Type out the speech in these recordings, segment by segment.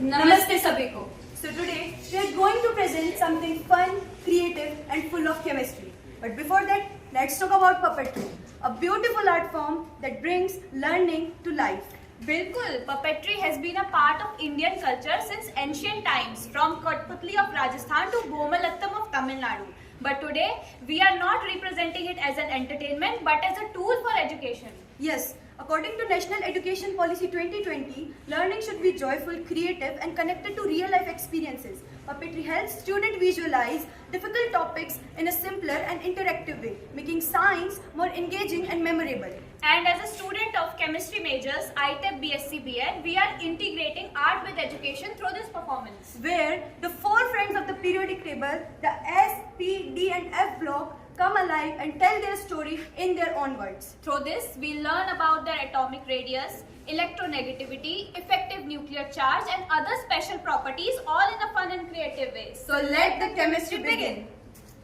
नमस्ते सभी को। So today we are going to present something fun, creative and full of chemistry. But before that, let's talk about puppetry, a beautiful art form that brings learning to life. बिल्कुल, puppetry has been a part of Indian culture since ancient times, from Kathputli of Rajasthan to Bomalattam of Tamil Nadu. But today, we are not representing it as an entertainment, but as a tool for education. Yes, according to National Education Policy 2020, learning should be joyful, creative and connected to real-life experiences. Puppetry helps students visualize difficult topics in a simpler and interactive way, making science more engaging and memorable. And as a student of chemistry majors, ITEP BSc BN, we are integrating art with education through this performance. Where the four friends of the periodic table, the S, P, D and F block, come alive and tell their story in their own words. Through this, we learn about their atomic radius, electronegativity, effective nuclear charge and other special properties, all in a fun and creative way. So let the chemistry begin.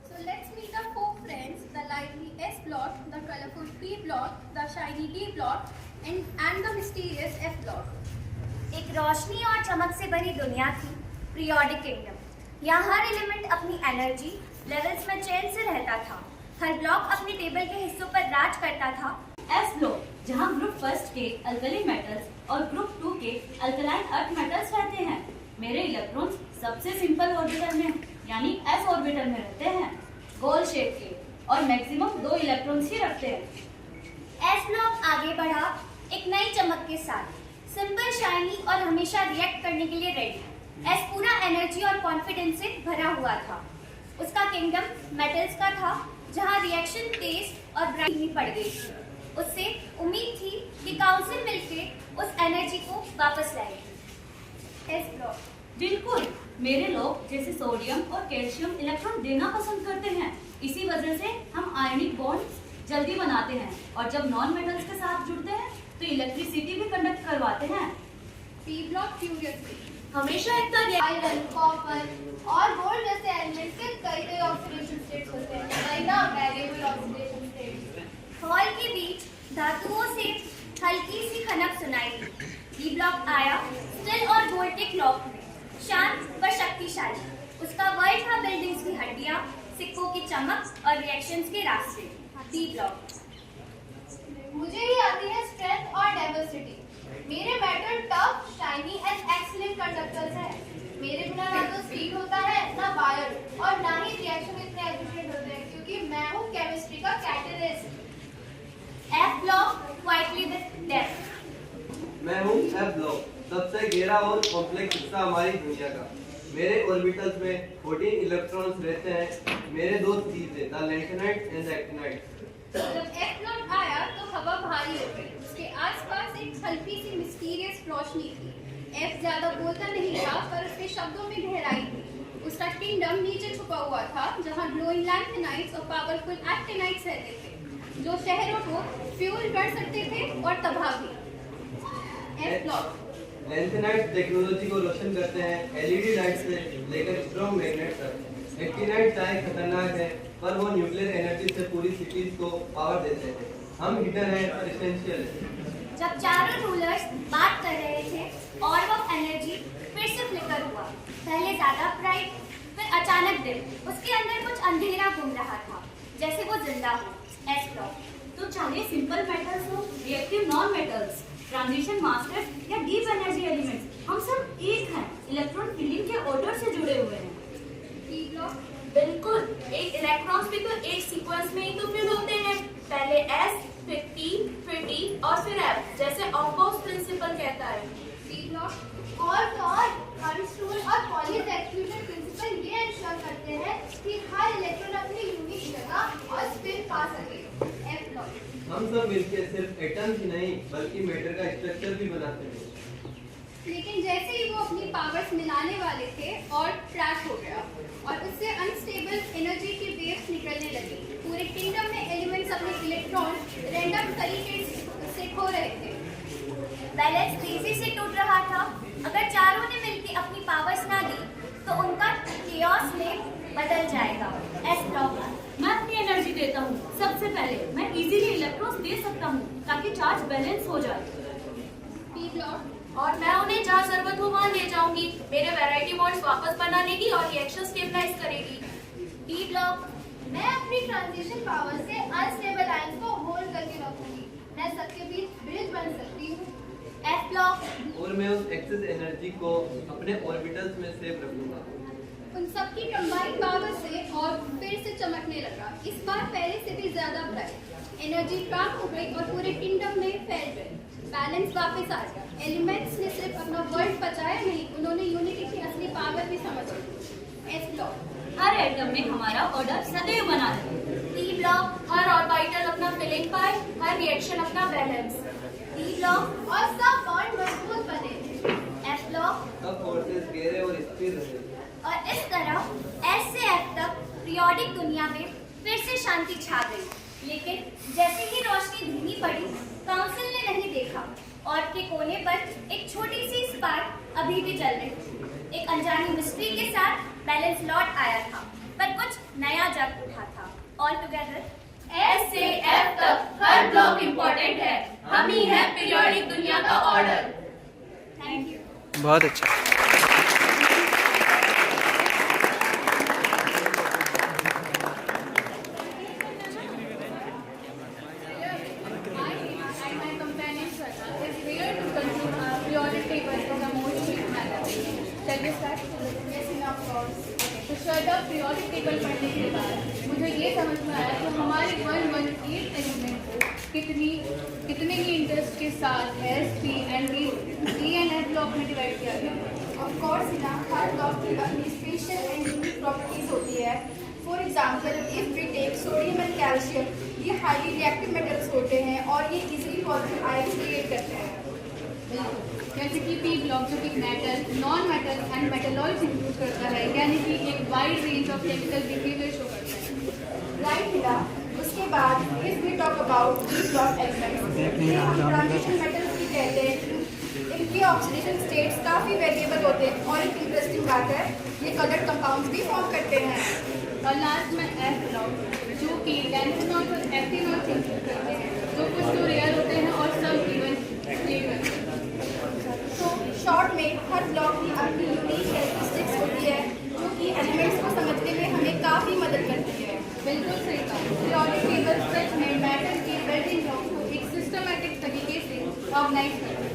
So let's meet the four friends, the lively S plot, the colorful P plot, the shiny D plot and the mysterious F plot. एक रोशनी और चमक से भरी दुनिया थी, periodic kingdom. यहाँ हर element अपनी energy levels में चैन से रहता था। हर ब्लॉक अपनी टेबल के हिस्सों पर राज करता था। एस ब्लॉक, जहाँ ग्रुप फर्स्ट के अल्कली मेटल्स और ग्रुप 2 के अल्कलाइन अर्थ मेटल्स रहते हैं। मेरे इलेक्ट्रॉन्स सबसे सिंपल ऑर्बिटल में यानी एस ऑर्बिटल में रहते हैं, गोल शेप के, और मैक्सिमम 2 इलेक्ट्रॉन्स ही रखते हैं। एस ब्लॉक आगे बढ़ा एक नई चमक के साथ, सिंपल, शाइनी और हमेशा रिएक्ट करने के लिए रेडी। एस पूरा एनर्जी और कॉन्फिडेंस से भरा हुआ था। उसका किंगडम मेटल्स का था, जहाँ रिएक्शन तेज और ब्राइट पड़ गई थी। उससे उम्मीद थी कि काउंसिल मिलकर उस एनर्जी को वापस लाएगी। S block. बिल्कुल, मेरे लोग जैसे सोडियम और कैल्शियम इलेक्ट्रॉन देना पसंद करते हैं। इसी वजह से हम आयनिक बॉन्ड जल्दी बनाते हैं और जब नॉन मेटल्स के साथ जुड़ते हैं तो इलेक्ट्रिसिटी भी कंडक्ट करवाते हैं। P block furiously. हमेशा इतना आयरन, कॉपर और गोल्ड जैसे एलिमेंट्स के कई ऑक्सीडेशन स्टेट्स होते हैं, ना वेरिएबल ऑक्सीडेशन स्टेट्स। हॉल के बीच धातुओं से हल्की सी खनक सुनाई दी। डी ब्लॉक आया स्टिल और वोल्टिक क्लॉक में, शांत व शक्तिशाली। उसका वर्ल्ड था बिल्डिंग्स की हड्डियां, सिक्कों की चमक और रिएक्शंस के रास्ते। D block. मुझे ही आती है स्ट्रेंथ और डाइवर्सिटी। मेरे metal tough, shiny and excellent conductors हैं। मेरे बिना ना तो स्टील होता है, ना वायर और ना ही रिएक्शन इतने एफिशिएंट होते हैं, क्योंकि मैं हूँ केमिस्ट्री का catalyst. F block quietly with depth. मैं हूँ एफ ब्लॉक, सबसे गहरा और कॉम्प्लेक्स हिस्सा हमारी दुनिया का। मेरे ऑर्बिटल्स में 14 इलेक्ट्रॉन्स रहते हैं। मेरे दो सी थे, the lanthanide and the actinide. जब एफ ब्लॉक आया तो हवा भारी हो गई। उसके आसपास एक हल्की सी मिस्टीरियस रोशनी थी। एफ ज्यादा बोलता नहीं था, पर उसके शब्दों में गहराई थी। उसका किंगडम नीचे छुपा हुआ था, जहाँ ग्लोइंग लैंथेनाइट्स और पावरफुल एक्टिनाइट्स रहते थे, जो शहरों को फ्यूल कर सकते थे और तबाह भी। F block. लैंथेनाइट टेक्नोलॉजी को रोशन करते हैं, एलईडी लाइट से लेकर स्ट्रॉन्ग मैग्नेट तक। एक्टिनाइट चाहे खतरनाक है, पर वो न्यूक्लियर एनर्जी से पूरी सिटीज को पावर देते हैं। हम हिडन है और एसेंशियल है। जब चारों रूलर्स बात कर रहे थे, ऑर्ब ऑफ एनर्जी फिर से फ्लिकर हुआ। पहले ज्यादा ब्राइट, फिर अचानक डिम। उसके अंदर कुछ अंधेरा घूम रहा था, जैसे वो जिंदा हो। S block. तो चाहे सिंपल मेटल्स हो, reactive non metals, transition masters या डीप एनर्जी एलिमेंट्स, हम सब एक हैं, इलेक्ट्रॉन फील्डिंग के ऑर्डर से जुड़े हुए हैं। D block. बिल्कुल, एक इलेक्ट्रॉन्स भी तो एक सीक्वेंस में ही तो फिल होते हैं। पहले एस, फिर टी, फिर डी और फिर एफ, जैसे ऑपोज प्रिंसिपल कहता है। D block. और अर्नस्टूल और पॉलीज एक्सक्लूजन प्रिंसिपल ये इंश्योर करते हैं कि हर इलेक्ट्रॉन अपनी यूनिक जगह और स्पिन पा सके। F block. हम सब मिलकर सिर्फ एटम्स ही नहीं बल्कि मैटर का स्ट्रक्चर भी बनाते हैं। लेकिन जैसे ही वो अपनी पावर्स मिलाने वाले थे और क्रैश हो गया और उससे अनस्टेबल एनर्जी की वेव्स निकलने लगी। पूरे किंगडम में एलिमेंट्स अपने इलेक्ट्रॉन रैंडम तरीके से खो रहे थे। बैलेंस तेजी से टूट रहा था। अगर चारों ने मिलकर अपनी पावर्स ना दी तो उनका केओस में बदल जाएगा। S block. मैं अपनी एनर्जी देता हूँ। सबसे पहले मैं इजीली इलेक्ट्रॉन्स दे सकता हूँ ताकि चार्ज बैलेंस हो जाए। P P block. और मैं उन्हें जहाँ जरूरत हो वहाँ ले जाऊंगी। मेरे वैरायटी बॉन्ड्स वापस बना लेगी और रिएक्शन स्टेबलाइज करेगी। डी ब्लॉक, मैं अपनी ट्रांजिशन पावर से अनस्टेबल आयंस को होल्ड करके रखूंगी। मैं सबके बीच ब्रिज बन सकती हूँ। एफ ब्लॉक, और मैं उस एक्सेस एनर्जी को अपने ऑर्बिटल्स में सेव रखूंगा। उन सबकी कंबाइंड पावर से और फिर से चमकने लगा, इस बार पहले से भी ज्यादा ब्राइट। एनर्जी ट्रांस हो गई और पूरे किंगडम में फैल गई। बैलेंस वापस आ गया। एलिमेंट्स ने सिर्फ अपना वर्ल्ड बचाया नहीं, उन्होंने यूनिटी की असली पावर भी समझ ली। एस ब्लॉक, हर एटम में हमारा ऑर्डर सदैव बना रहे। डी ब्लॉक, हर ऑर्बिटल अपना फिलिंग पाए, हर रिएक्शन अपना बैलेंस। डी ब्लॉक, और सब बॉन्ड मजबूत बने। एफ ब्लॉक, सब फोर्सेस गहरे और स्थिर रहे। और इस तरह एस से एफ तक पीरियोडिक दुनिया में फिर से शांति छा गई। लेकिन जैसे ही रोशनी धीमी पड़ी, काउंसिल ने नहीं देखा और के कोने पर एक छोटी सी स्पार्क अभी भी जल रही थी। एक अनजानी मिस्ट्री के साथ बैलेंस लौट आया था, पर कुछ नया जग उठा था। ऑल टुगेदर एस से एफ तक हर ब्लॉक इम्पोर्टेंट है। हम ही है पीरियोडिक दुनिया का ऑर्डर। Thank you. बहुत अच्छा। पीरियोडिक टेबल पढ़ने के बाद मुझे ये समझ में आया कि हमारे 118 एलिमेंट को कितने ही इंटरेस्ट के साथ S P and D and F block में डिवाइड किया गया। ऑफ कोर्स ना, हर ब्लॉक की अपनी स्पेशल एंड यूनिक प्रॉपर्टीज होती है। For example, if we take sodium and calcium, ये हाईली रिएक्टिव मेटल्स होते हैं और ये इजीली पॉजिटिव आयंस क्रिएट करते हैं। जैसे कि पी ब्लॉक जो कि metal, non metal and metalloids include करता है, यानी कि एक wide range of chemical behaviour show करता है। राइट हिरा। उसके बाद if we talk about D block elements, ये हम ट्रांजिशन मेटल्स भी कहते हैं। इनके ऑक्सीडेशन स्टेट्स काफ़ी वेरिएबल होते हैं और एक इंटरेस्टिंग बात है, ये कलर्ड कंपाउंड्स भी फॉर्म करते हैं। और लास्ट में एफ ब्लॉक जो कि लैंथेनॉल और एथेनॉल इंक्लूड करते हैं, जो कुछ तो रेयर होते हैं और सब इवन स्टेबल। तो शॉर्ट में हर ब्लॉक की अपनी यूनिक कैरेक्टरिस्टिक्स होती है, जो कि एलिमेंट्स को समझने में हमें काफ़ी मदद करती है। बिल्कुल सही कहा। पीरियोडिक टेबल सच में मैटर के बिल्डिंग ब्लॉक्स को एक सिस्टमैटिक तरीके से ऑर्गेनाइज करता है।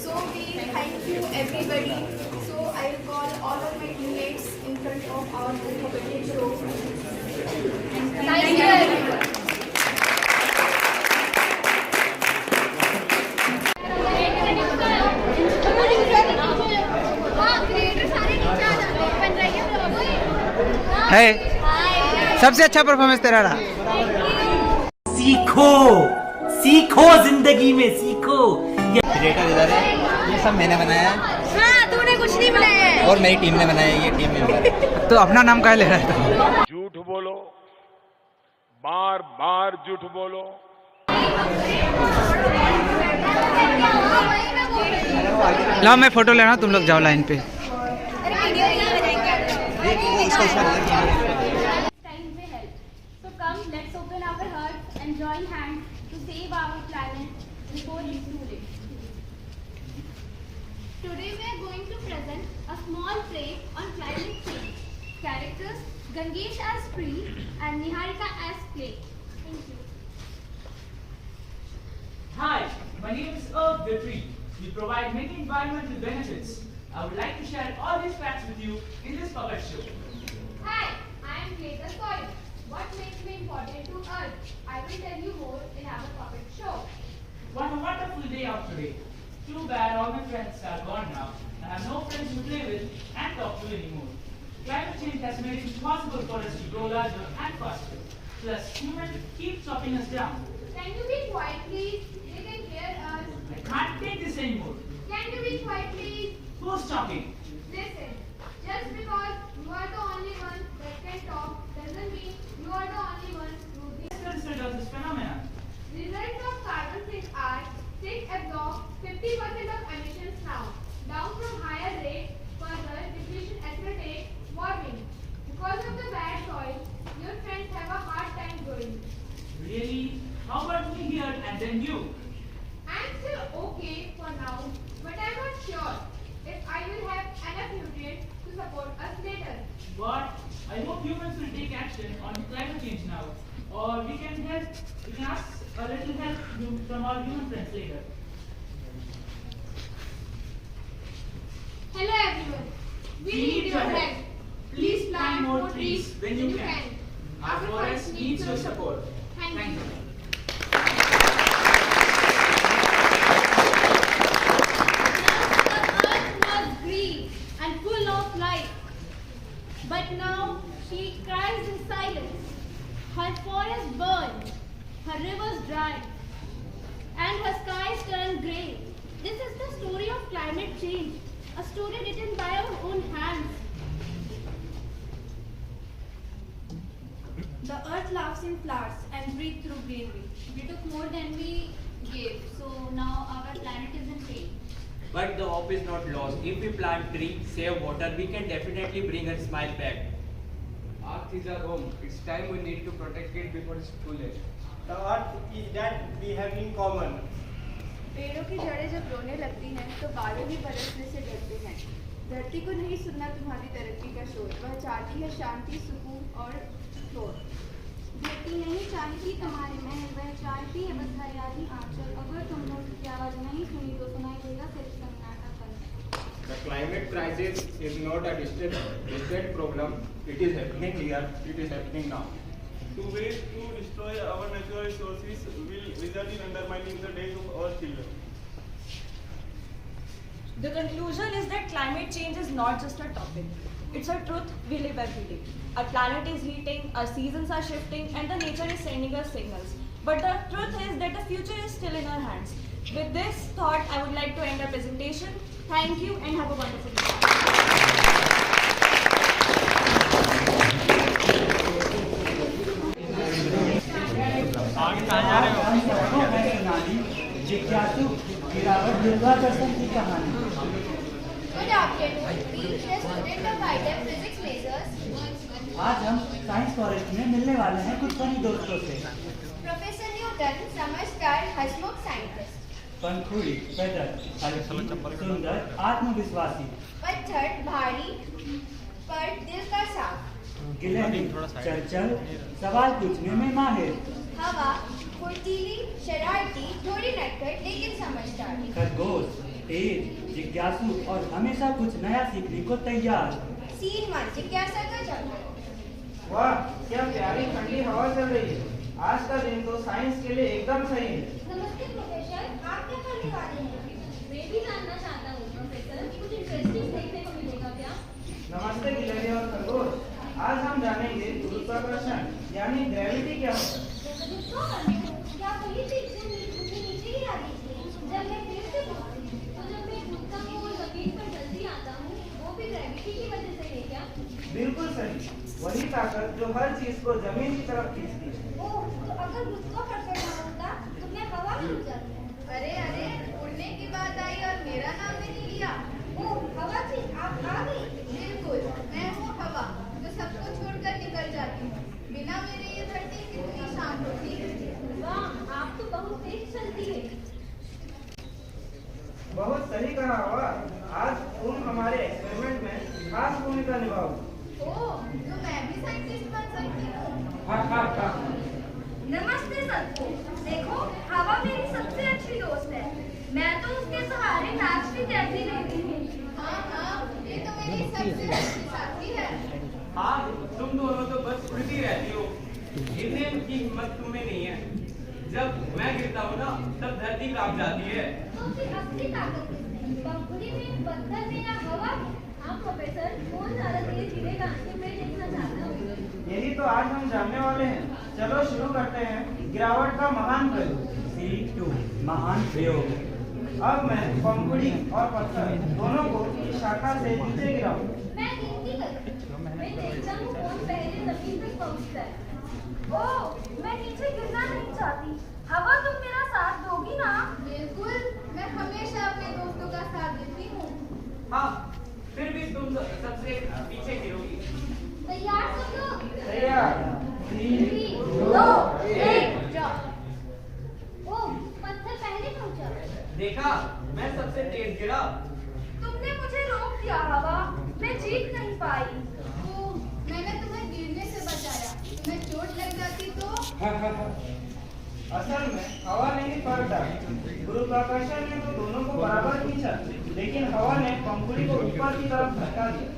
So we thank you everybody. So I will call all of my teammates in front of our competition show. Thank you everyone. है सबसे अच्छा परफॉर्मेंस तेरा रहा। सीखो सीखो, जिंदगी में सीखो। क्रिएटर इधर है, ये सब मैंने बनाया है। हाँ, तूने कुछ नहीं बनाया है। और मेरी टीम ने बनाया है, ये टीम मेंबर। तो अपना नाम क्या ले रहा था? झूठ बोलो, बार बार झूठ बोलो। लो मैं फोटो ले रहा हूँ, तुम लोग जाओ लाइन पे। So come, let's open our hearts and join hands to save our planet before it's too late. Today we are going to present a small play on climate change. Characters Gangesh as tree and Niharika as clay. Thank you. Hi, my name is Earth the Tree. We provide many environmental benefits. I would like to share all these facts with you in this puppet show. Hi, I am Clay the soil. What makes me important to Earth? I will tell you more in our puppet show. What a wonderful day out today. Too bad all my friends are gone now. I have no friends to play with and talk to anymore. Climate change has made it impossible for us to grow larger and faster. Plus, humans keep chopping us down. Can you be quiet, please? They can hear us. I can't take this anymore. Can you be quiet, please? Who's talking? Listen, just because you are the only one that can talk doesn't mean you are the only one who What's the result of this phenomenon? Results of carbon sink are sink absorb 50% of emissions now, down from higher rate. Further depletion accelerate warming. Because of the bad soil, your friends have a hard time growing. Really? How about me here and then you? I'm still okay for now. we can ask a little help from our human friends later. Hello everyone. We need your help. Please plant more trees when you can. Our forest needs your support. Thank you. The earth was green and full of life, but now she cries in silence. Her forest burned, her rivers dried, and her skies turned grey. This is the story of climate change, a story written by our own hands. The earth laughs in flowers and breathes through greenery. We took more than we gave, so now our planet is in pain. But the hope is not lost. If we plant trees, save water, we can definitely bring a smile back. Earth is our home. It's time we need to protect it before it's too late. The earth is that we have in common. पेड़ों की जड़ें जब रोने लगती हैं तो बादल भी बरसने से डरते हैं। धरती को नहीं सुनना तुम्हारी तरक्की का शोर, वह चाहती है शांति, सुकून और शोर। धरती नहीं चाहती तुम्हारे महल, वह चाहती है बस हरियाली आंचल। अगर तुम लोग की आवाज नहीं सुनी तो सुनाई देगा सिर्फ सन्नाटा पन। The climate crisis is not a distant problem. It is happening here. It is happening now. To waste to destroy our natural resources will result in undermining the days of our children. The conclusion is that climate change is not just a topic. It's a truth we live every day. Our planet is heating, our seasons are shifting, and the nature is sending us signals. But the truth is that the future is still in our hands. With this thought, I would like to end our presentation. Thank you and have a wonderful day. जिज्ञासु गिरावट गुरुत्वाकर्षण की कहानी। Good afternoon. We, the student of ITEM Physics Majors, आज हम science forest में मिलने वाले हैं कुछ फनी दोस्तों से। Professor Newton, समझदार हंसमुख साइंटिस्ट, पंखुड़ी, पैदल, हल्की, सुंदर, आत्मविश्वासी, पत्थर भारी पर दिल का साफ, गिलहरी, चंचल, सवाल पूछने में माहिर, हवा फुर्तीली, शरारती, थोड़ी नटखट लेकिन समझदार, खरगोश, तेज, जिज्ञासु और हमेशा कुछ नया सीखने को तैयार। सीन 1, जिज्ञासा का जंगल। वाह, क्या प्यारी ठंडी हवा चल रही है। आज का दिन तो साइंस के लिए एकदम सही है। नमस्ते प्रोफेसर, आप क्या करने वाले हैं? मैं भी जानना चाहता हूँ प्रोफेसर, कुछ इंटरेस्टिंग देखने को मिलेगा क्या? नमस्ते गिलहरी और खरगोश, आज हम जानेंगे गुरुत्वाकर्षण यानी ग्रेविटी क्या होता है। क्या वही चीज जो मुझे नीचे ही आ रही थी? जब मैं फिर से पहुंची, तो जब मैं कूदता हूँ और जमीन पर जल्दी आता हूँ, वो भी ग्रेविटी की वजह से है क्या? बिल्कुल सही, वही ताकत जो हर चीज को जमीन की तरफ खींचती है। ओह, तो अगर गुरुत्वाकर्षण ना होता, तो मैं हवा में उड़ जाती। अरे, उड़ने की बात आई और मेरा नाम भी नहीं लिया। ओह, हवा जी, आप आ गई? बिल्कुल, मैं हूँ हवा, जो सबको छोड़कर निकल जाती हूँ। बिना मेरे ये धरती कितनी शांत होती है। वाह, आप तो बहुत तेज चलती है। बहुत सही कहा हवा, आज तुम हमारे एक्सपेरिमेंट में खास भूमिका निभाओगी। ओह, तो मैं भी साइंटिस्ट बन सकती हूँ। नमस्ते सबको। देखो, हवा मेरी सबसे अच्छी दोस्त है। मैं तो उसके सहारे मैथ्स भी तैरती रहती हूँ। हाँ, ये तो मेरी सबसे अच्छी साथी है। हाँ, तुम दोनों तो बस उड़ती रहती हो। गिरने की हिम्मत तुम्हें नहीं है। जब मैं गिरता हूँ ना, तब धरती कांप जाती है। तो फिर असली ताकत पंखुड़ी में, पत्थर में या हवा में? हाँ प्रोफेसर, कौन ज्यादा तेज गिरेगा ये मैं देखना चाहता हूँ। यही तो आज हम जानने वाले हैं। चलो शुरू करते हैं गिरावट का महान प्रयोग। C2 महान प्रयोग। अब मैं पंखुड़ी और पत्थर दोनों को इस शाखा से नीचे गिराऊं। मैं गिनती करूँ। मैं देखता हूँ कौन पहले जमीन तक पहुँचता है। ओह, मैं नीचे गिरना नहीं चाहती। हवा, तुम मेरा साथ दोगी ना? बिल्कुल, मैं हमेशा अपने दोस्तों का साथ देती हूँ। हाँ, फिर भी तुम सबसे पीछे गिरोगी। तैयार सब लोग? तैयार। 3, 2, 1, ड्रॉप। ओह, पत्थर पहले पहुँचा। देखा, मैं सबसे तेज गिरा। तुमने मुझे रोक दिया हवा, मैं जीत नहीं पाई। ओह, मैंने तुम्हें गिरने से बचाया। तुम्हें चोट लग जाती तो असल में हवा ने ही फर्क डाला। गुरुत्वाकर्षण ने तो दोनों को बराबर खींचा, लेकिन हवा ने पंखुड़ी को ऊपर की तरफ धक्का दिया।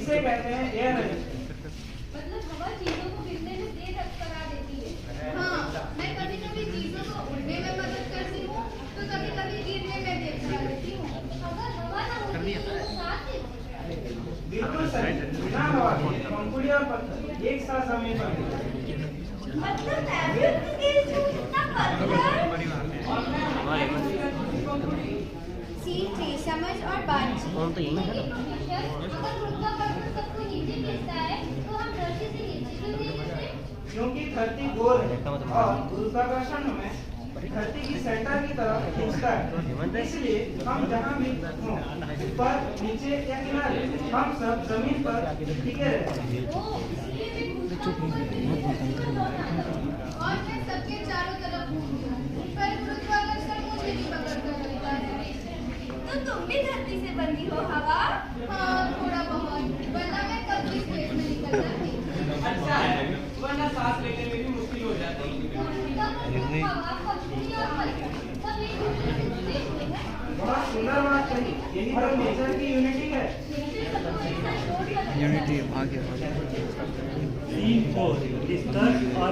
इसे कहते हैं एयर रेजिस्टेंस। मतलब हवा चीजों को गिरने में देर करा देती है। हाँ, मैं कभी कभी चीजों को उड़ने में मदद करती हूँ, तो कभी कभी गिरने में देर करा देती हूँ। अगर हवा ना होती तो साथ ही बिल्कुल सही। बिना हवा के पंखुड़ी और पत्थर एक साथ जमीन पर गिरते। मतलब सीखते समझ और बातचीत। अगर गुरुत्वाकर्षण सबको नीचे खींचता है तो हम धरती से नीचे क्यों नहीं गिरते? क्योंकि धरती गोल है और गुरुत्वाकर्षण में धरती की सेंटर की तरफ खींचता है। इसलिए हम जहाँ भी हों, ऊपर, नीचे या किनारे, हम सब जमीन पर टिके रहते हैं। और मैं सबके चारों तरफ घूमती हूँ, पर गुरुत्वाकर्षण मुझे भी पकड़ कर रखता है। तो तुम भी धरती से बंधी हो हवा? हाँ, थोड़ा बहुत, वरना मैं कब भी स्पेस में निकल जाती। अच्छा है, वरना सांस लेने में भी मुश्किल हो जाती है। बहुत सुंदर बात कही। यही तो नेचर की यूनिटी है। यूनिटी आगे और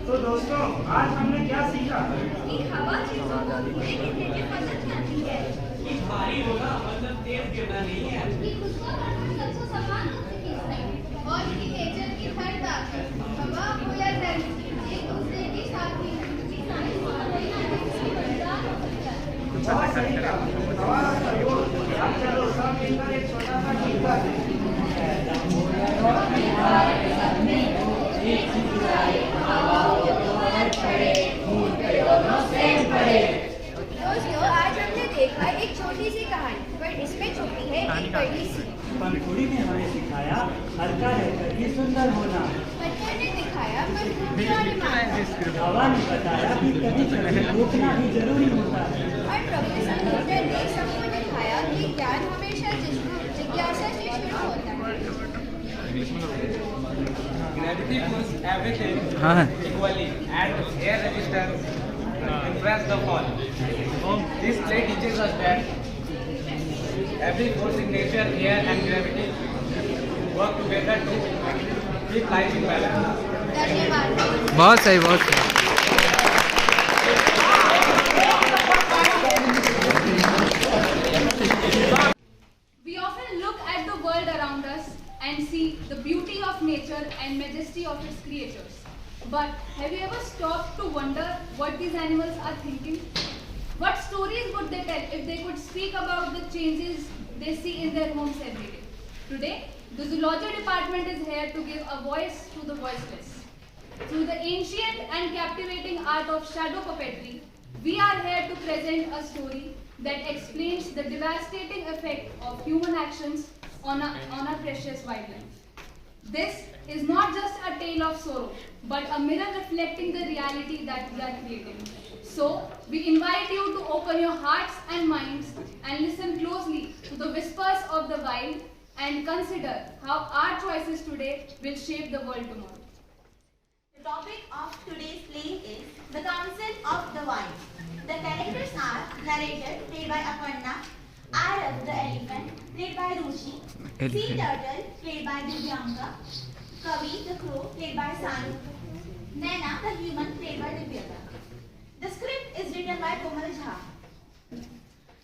तो दोस्तों, आज हमने क्या सीखा? हवा चीजों को धीरे गिरने में मदद करती है। कि भारी होना मतलब तेज गिरना नहीं है। कि गुरुत्वाकर्षण सबको समान रूप से खींचता है और कि नेचर की हर ताकत, हवा हो या धरती, एक दूसरे के साथ ही है। बहुत सही कहा। हवा और खरगोश, अब चलो सब मिलकर एक छोटा सा गीत गाते हैं। दोस्तों, आज हमने देखा एक छोटी सी कहानी, पर इसमें छुपी है एक बड़ी सी। पंखुड़ी ने हमें सिखाया हल्का रहकर ही सुंदर होना। पत्थर ने दिखाया मजबूती और ईमानदारी। हवा ने बताया कि कभी कभी रुकना भी जरूरी होता है। और प्रोफेसर डॉक्टर ने सबको दिखाया कि ज्ञान हमेशा जिज्ञासा से शुरू होता है। Gravity pulls everything हाँ। equally, and air resistance prevents the fall. This play teaches us that every force in nature, air and gravity, work together to keep life in balance. धन्यवाद। बहुत सही, बहुत सही। We often look at the world around us and see the beauty of nature and majesty of its creatures. But have you ever stopped to wonder what these animals are thinking? What stories would they tell if they could speak about the changes they see in their homes every day? Today, the Zoology Department is here to give a voice to the voiceless. Through the ancient and captivating art of shadow puppetry, we are here to present a story that explains the devastating effect of human actions on our precious wildlife. This is not just a tale of sorrow, but a mirror reflecting the reality that we are creating. So, we invite you to open your hearts and minds and listen closely to the whispers of the wild and consider how our choices today will shape the world tomorrow. The topic of today's play is The Council of the Wild. The characters are narrator, played by Aparna, Arav the elephant, played by Ruchi, Sea Turtle, played by Divyanka, Kavi the crow, played by Sanu, Naina the human, played by Divyaka. The script is written by Komal Jha.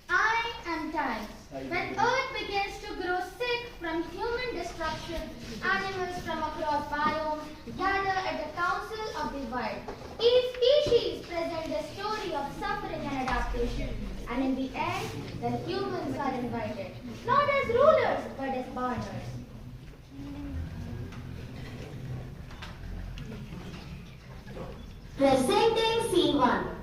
I am time. When Earth begins to grow sick from human destruction, animals from across biomes gather at the Council of the Wild. Each species presents a story of suffering and adaptation. And in the end, the humans are invited, not as rulers, but as partners. Presenting Scene 1.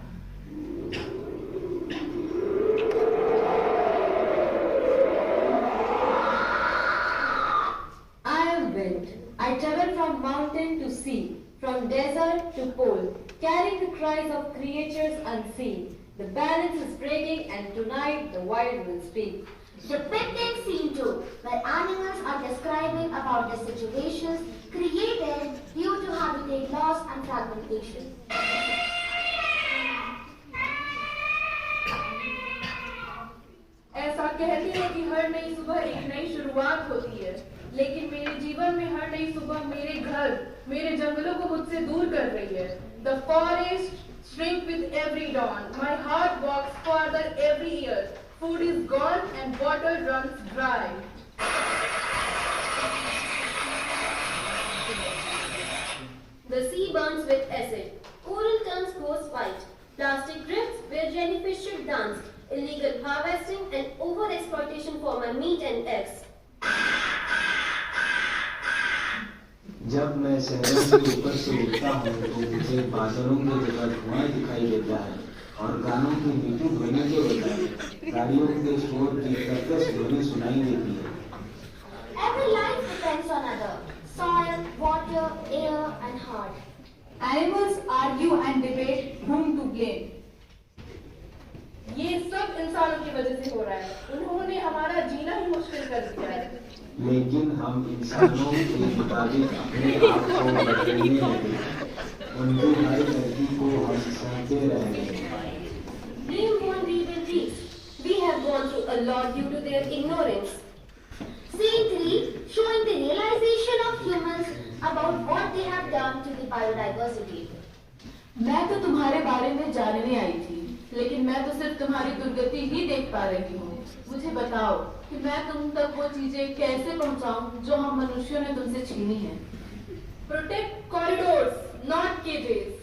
I travel from mountain to sea, from desert to pole, carrying the cries of creatures unseen. The balance is breaking and tonight the wild will speak. Depicting scene 2, where animals are describing about the situations created due to habitat loss and fragmentation. ऐसा कहते हैं कि हर नई सुबह एक नई शुरुआत होती है, लेकिन मेरे जीवन में हर नई सुबह मेरे घर, मेरे जंगलों को मुझसे दूर कर रही है. The forest shrink with every dawn. My heart walks farther every year. Food is gone and water runs dry. The sea burns with acid. Coral turns goes white. Plastic drifts where jellyfish should dance. Illegal harvesting and over-exploitation for my meat and eggs. जब मैं शहरों के ऊपर से उड़ता हूँ तो मुझे बादलों की जगह धुआं दिखाई देता है और गानों की मीठी ध्वनि के बजाय गाड़ियों के शोर की कर्कश ध्वनि सुनाई देती है. Every life depends on other. Soil, water, air and heart. Animals argue and debate whom to blame. ये सब इंसानों की वजह से हो रहा है. उन्होंने हमारा जीना ही मुश्किल कर दिया है. लेकिन हम इंसानों के मुताबिक अपने आप को बदलने लगे. उनकी हर गलती को हम सहते रह गए. Blame won't be released. We have gone through a lot due to their ignorance. Scene 3, showing the realization of humans about what they have done to the biodiversity. मैं तो तुम्हारे बारे में जानने आई थी, लेकिन मैं तो सिर्फ तुम्हारी दुर्गति ही देख पा रही हूँ. मुझे बताओ कि मैं तुम तक वो चीजें कैसे पहुँचाऊँ जो हम मनुष्यों ने तुमसे छीनी है. Protect corridors, not cages.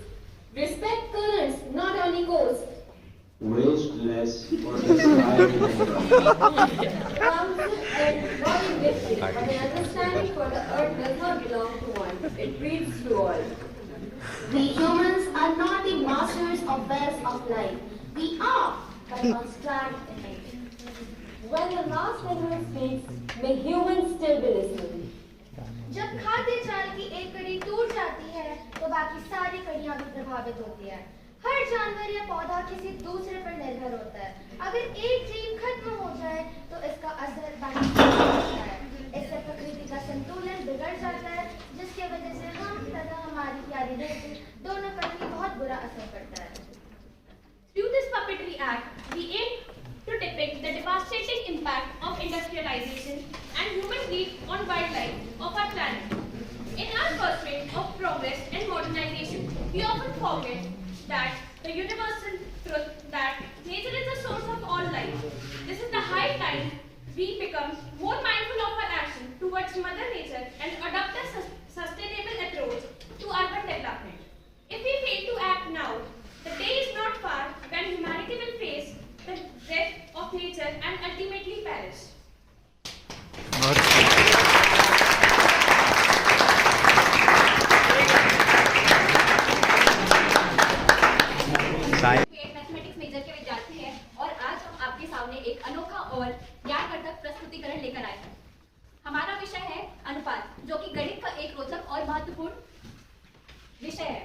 Respect currents, not only coasts. Waste less for the sky. Council and not industry, but an understanding for the earth does not belong to one. It breathes to all. We humans are not the masters of wells of life. We are, but on strand in it. When the last animal speaks, may humans still be listening. जब खाद्य जाल की एक कड़ी टूट जाती है तो बाकी सारी कड़ियां भी प्रभावित होती है. हर जानवर या पौधा किसी दूसरे पर निर्भर होता है. अगर एक जीव खत्म हो जाए तो इसका असर बाकी पर पड़ता है. इससे प्रकृति का संतुलन बिगड़ जाता है, जिसकी वजह से हम तथा हमारी प्यारी धरती दोनों पर भी बहुत बुरा असर पड़ता है. Through this puppetry act, we aim to depict the devastating impact of industrialization and human greed on wildlife of our planet. In our pursuit of progress and modernization, we often forget that the universal truth that nature is the source of all life. This is the high time we become more mindful of our action towards Mother Nature and adopt a sustainable approach to urban development. If we fail to act now, the day is not far when humanity will face the death of nature and ultimately perish. Mathematics major के विद्यार्थी हैं और आज हम आपके सामने एक अनोखा और ज्ञानवर्धक प्रस्तुतिकरण लेकर आए हैं. हमारा विषय है अनुपात, जो कि गणित का एक रोचक और महत्वपूर्ण विषय है,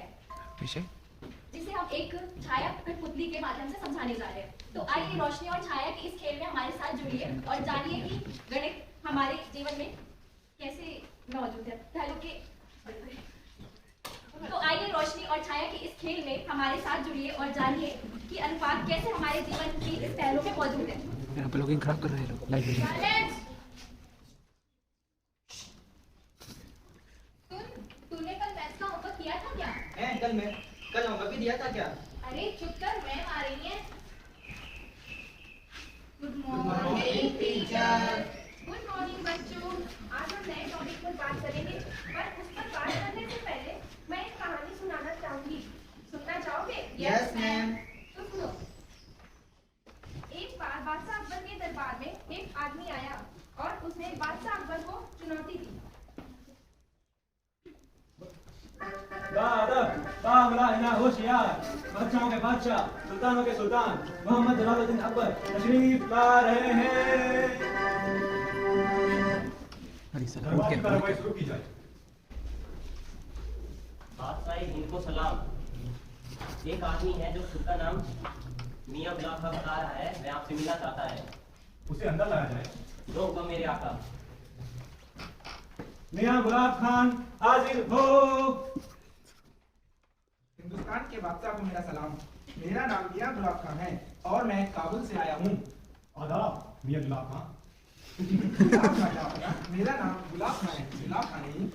जिसे हम एक छाया कठपुतली के माध्यम से समझाने जा रहे हैं. तो आइए रोशनी और छाया के इस खेल में हमारे साथ जुड़िए और जानिए कि गणित हमारे जीवन में कैसे मौजूद है. पहलू के तो आइए रोशनी और छाया के इस खेल में हमारे साथ जुड़िए और जानिए कि अनुपात कैसे हमारे जीवन की इस पहलू में मौजूद है. यहाँ पे लोग खराब कर रहे हैं लाइब्रेरी. तूने कल मैथ्स का होमवर्क किया था क्या? कल होमवर्क भी दिया था क्या? अरे चुप कर, मैम आ रही है. Good morning teacher. Good morning बच्चों. आज हम नए टॉपिक पर बात करेंगे, पर उस पर बात करने से पहले मैं एक कहानी सुनाना चाहूंगी. सुनना चाहोगे? Yes ma'am. तो सुनो. एक बार बादशाह अकबर के दरबार में एक आदमी आया और उसने बादशाह अकबर को चुनौती दी. होशियार, बादशाहों के बादशाह, सुल्तानों के सुल्तान मोहम्मद जलालुद्दीन अकबर तशरीफ ला रहे हैं. कार्रवाई शुरू की जाए. बादशाह हिंद को सलाम. एक आदमी है जो खुद का नाम मियां गुलाम का बता रहा है, मैं आपसे मिलना चाहता है. उसे अंदर लाया जाए। जो हुक्म मेरे आका। मियां गुलाब खान हाजिर हो। हिंदुस्तान के बादशाह को मेरा सलाम। मेरा नाम मियां गुलाब खान है और मैं काबुल से आया हूँ। आदाब मियां गुलाब खान। मेरा नाम गुलाब खान है, गुलाब खान नहीं।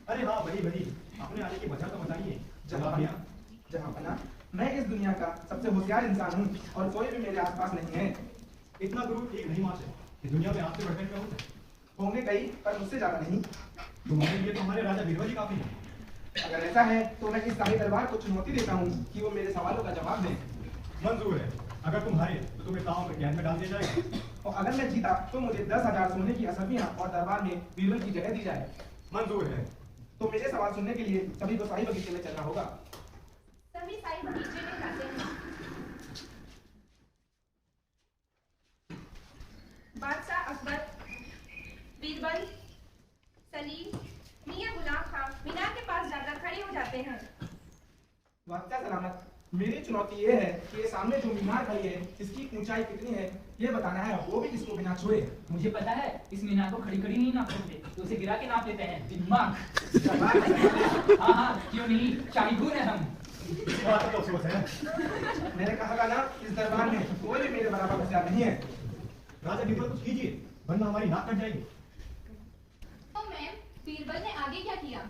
अरे हाँ वही वही, अपने आने की वजह तो बताइए। जहां मैं इस दुनिया का सबसे होशियार इंसान हूँ और कोई भी मेरे आसपास नहीं है। इतना गुरु ठीक नहीं मासे कि दुनिया में आपसे बढ़कर क्या होंगे कई, पर मुझसे ज्यादा नहीं। तुम्हारे लिए तो हमारे राजा बीरबल जी काफी है। अगर ऐसा है तो मैं इस शाही दरबार को चुनौती देता हूँ कि वो मेरे सवालों का जवाब दें। मंजूर है। अगर तुम हारे तो तुम्हें ताव में कैद में डाल दिया जाएगा और अगर मैं जीता तो मुझे 10,000 सोने की असरफियां और दरबार में बीरबल की जगह दी जाए। मंजूर है। तो मेरे सवाल सुनने के लिए सभी को शाही बगीचे में चलना होगा। सभी शाही बगीचे में जाते हैं। बादशाह अकबर, बीरबल, सलीम, मियां गुलाब खान मीनार के पास जाकर खड़े हो जाते हैं। बादशाह सलामत, मेरी चुनौती ये है कि ये सामने जो मीनार खड़ी है इसकी ऊंचाई कितनी है ये बताना है, वो भी इसको बिना छुए। मुझे पता है, इस मीनार को खड़ी खड़ी नहीं नाप सकते, तो उसे गिरा के नाप देते हैं। दिमाग। हाँ हाँ क्यों नहीं, शाहीगुन है हम। मैंने कहा ना इस दरबार में कोई भी मेरे बराबर होशियार नहीं है। राजा बीरबल कुछ कीजिए वरना हमारी नाक कट जाएगी। तो मैम बीरबल ने आगे क्या किया?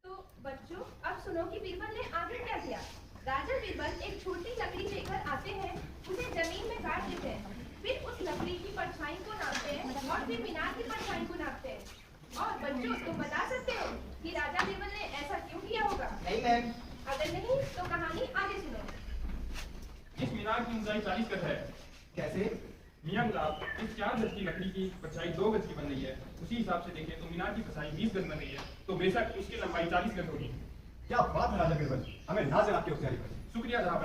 तो बच्चों अब सुनो कि बीरबल ने आगे क्या किया। राजा बीरबल एक छोटी लकड़ी लेकर आते हैं, उसे जमीन में गाड़ देते हैं, फिर उस लकड़ी की परछाई को नापते हैं और फिर मीनार की परछाई को नापते हैं। और बच्चों तुम बता सकते हो कि राजा बीरबल ने ऐसा क्यों किया होगा? नहीं मैम। अगर नहीं तो कहानी आगे सुनो। इस मीनार की ऊंचाई 40 गज है। कैसे? मियां गुलाब, इस 4 गज की लकड़ी की परछाई 2 गज की बन रही है। उसी हिसाब से देखें तो मीनार की परछाई 20 गज बन रही है, तो बेशक उसकी लंबाई 40 गज होगी। क्या बात है राजा बीरबल, हमें नाज है आपकी होशियारी पर। शुक्रिया जहां।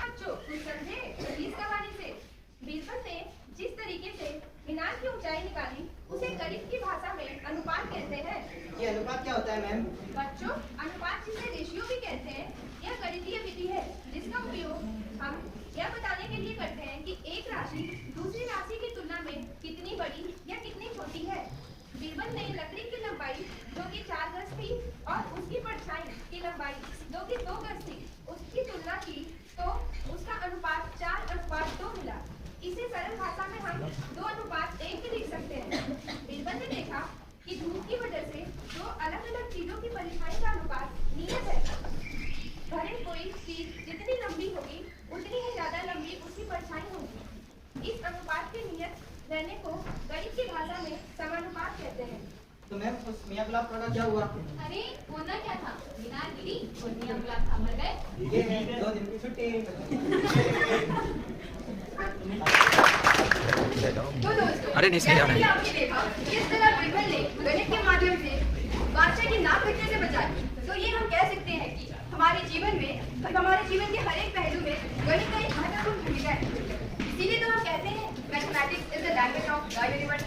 बच्चों तुम समझे इस कहानी से बीरबल ने जिस तरीके से मीनार की ऊंचाई निकाली उसे गणित की भाषा में अनुपात कहते हैं। ये अनुपात क्या होता है मैम? बच्चों अनुपात जिसे रेशियो भी कहते हैं, यह गणितीय विधि है जिसका उपयोग हम यह बताने के लिए करते हैं कि एक राशि दूसरी राशि की तुलना में कितनी बड़ी या कितनी छोटी है। बीरबल ने लकड़ी की लंबाई जो कि 4 गज थी और उसकी परछाई की लंबाई जो कि 2 गज थी उसकी तुलना की तो उसका अनुपात 4:2 मिला। इसे सरल भाषा में हम 2:1 भी लिख सकते हैं। बीरबल ने देखा कि धूप की वजह से 2 अलग-अलग चीजों की परछाई का अनुपात नियत है। भले कोई चीज जितनी लंबी होगी उतनी ही ज्यादा लंबी उसकी परछाई होगी। इस अनुपात के नियत रहने को गणित की भाषा में समानुपात कहते हैं। तो मैम उस मियां गुलाब का क्या हुआ? अरे होना क्या था, मीनार गिरी और मियां गुलाब खा मर गए। ये है 2 दिन की छुट्टी। तो दोस्तों अरे नहीं सही जा रहा है। आपने देखा किस तरह बीरबल ने गणित के माध्यम से बादशाह की नाक कटने से बचाई। तो ये हम कह सकते हैं कि हमारे जीवन के हर एक पहलू में गणित का एक महत्वपूर्ण भूमिका है। इसीलिए तो हम कहते हैं mathematics is the language of the universe.